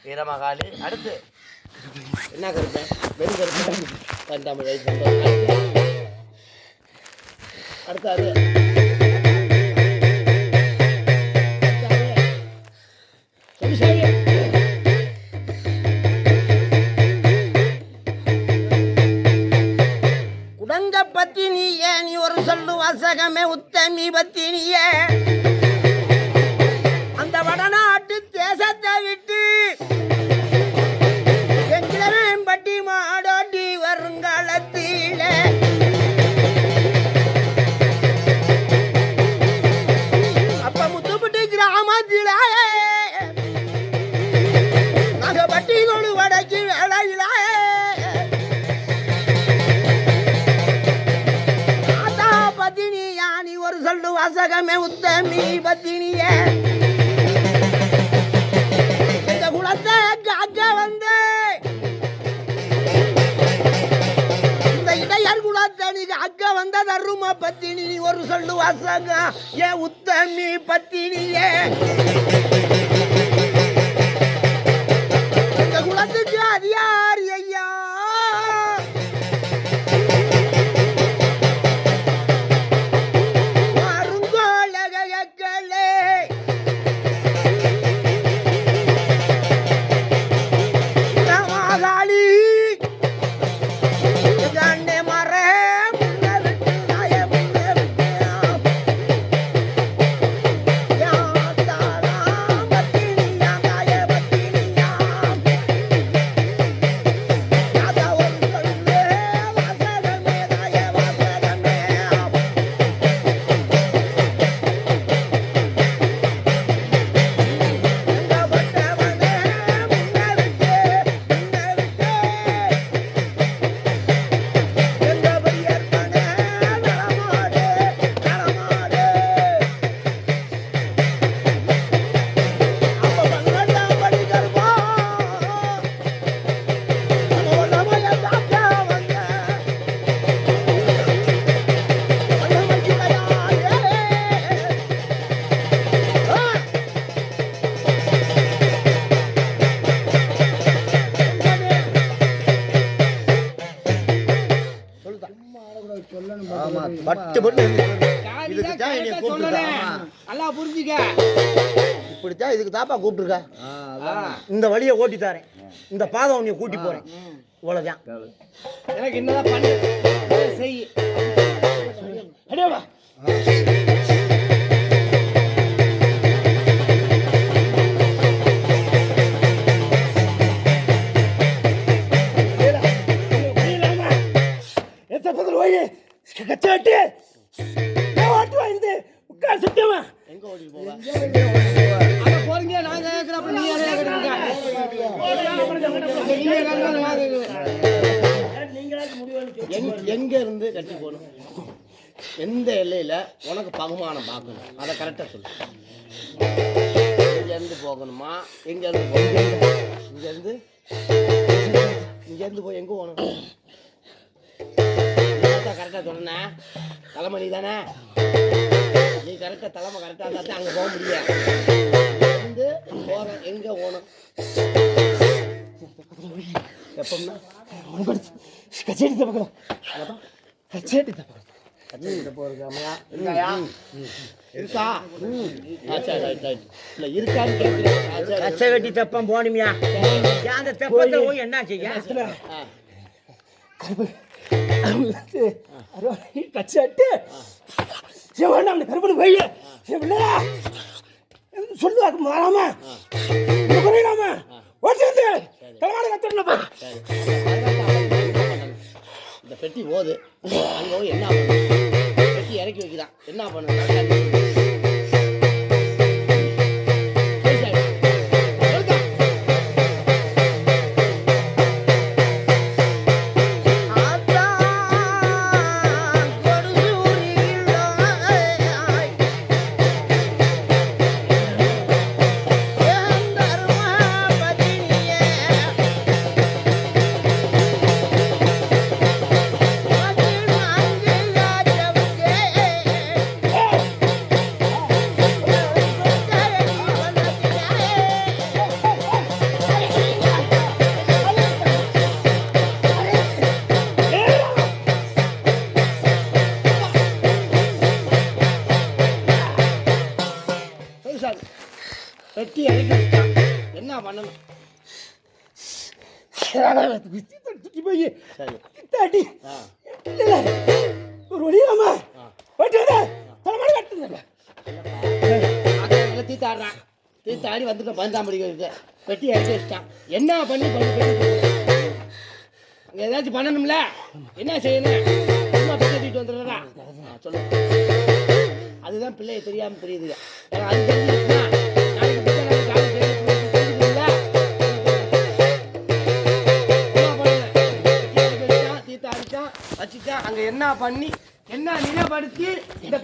வீரமகாளி. அடுத்து என்ன கருத்து? வெறும் கருத்து கண்டாமழை. அடுத்தாரு குடங்க பத்தினியே, நீ ஒரு சொல்லு வாசகமே உத்தமி பத்தினியே, அந்த வடநாட்டு தேசத்தை விட்டு எங்கிலம்பட்டி மாடோட்டி வருங்காலத்தில அப்ப முத்துப்பட்டி கிராமத்தில நகப்பட்டி கொடு வடக்கு வேலையில ஆத்தா பத்தினியா, நீ ஒரு சொல்லு வாசகமே உத்தமி பத்தினியே, இந்த குலத்தை காக்க வந்து இந்த இடையர் குலத்தை நீ காக்க வந்த தரும பத்தினி, நீ ஒரு சொல்லு வாசகம் ஏ உத்தமி பத்தினியே, இந்த குலத்துக்கு அதிகாரி ஐயா அருங்கோலகளே மகாளி கண்ணே மரே பட்டு பட்டு இதுக்குதான் என்னைய கூப்பிட்டுருக்கா. நல்லா புரிஞ்சுக்க, இப்படித்தான் இதுக்கு தாப்பா கூப்பிட்டுருக்கா. இந்த வழியை ஓட்டி தாரேன், இந்த பாதம் உன்னைய கூட்டி போறேன், இவ்வளவுதான். எனக்கு என்னதான் பண்ணு செய். கச்சாட்டு ஓட்டு வாங்கி உட்கார் சுத்தமா எங்க ஓடி போவா அங்க போறீங்க. நாங்க கேக்குறப்ப நீ யாரே கேக்குறீங்க. எங்க இருந்து கட்டி போகணும், எந்த எல்லையில உனக்கு பகுமானம் பார்க்கணும், அதை கரெக்டா சொல்லு. இங்க இருந்து போகணுமா, எங்க இருந்து போகணும், இங்க இருந்து போய் எங்க போகணும் கரெக்டா சொன்ன. தலைமை நீ தானே, நீ கரெக்டா தலைமை கரெக்டா இருந்தா தான் அங்க போக முடியும். வந்து போற எங்க போகணும் எப்பம்னா கச்சேரி தப்பா கச்சேரி தப்பா கச்சை வெட்டி தப்பம் போனுமியா, அந்த தெப்பத்தை போய் என்ன செய்ய கச்சாட்டு கருப்பணி போய் சொல்லுவாக்கு மாறாம குறையாம ஓட்டு தலைமாட கத்தணும். இந்த பெட்டி போகுது, அங்க போய் என்ன பெட்டி இறக்கி வைக்கிறான், என்ன பண்ண வெட்டி இறக்கி வச்சுட்டான். என்ன பண்ணணும்? தூக்கி போய் தாட்டி ஒரு வழியாமா தலைமாடி கட்டுங்க. தீத்தாடுறான். தீத்தாடி வந்துட்டு பந்தாம்படி வெட்டி இறக்கி வச்சுட்டான். என்ன பண்ணி அங்கே ஏதாச்சும் பண்ணணும்ல? என்ன செய்யணும்? சும்மா கட்டிட்டு வந்துடுறா சொல்லு. அதுதான் பிள்ளைய தெரியாமல் தெரியுதுங்க. அது தெரிஞ்சுச்சுன்னா வச்சுட்டா அங்க என்ன பண்ணி என்ன நிலைப்படுத்தி இந்த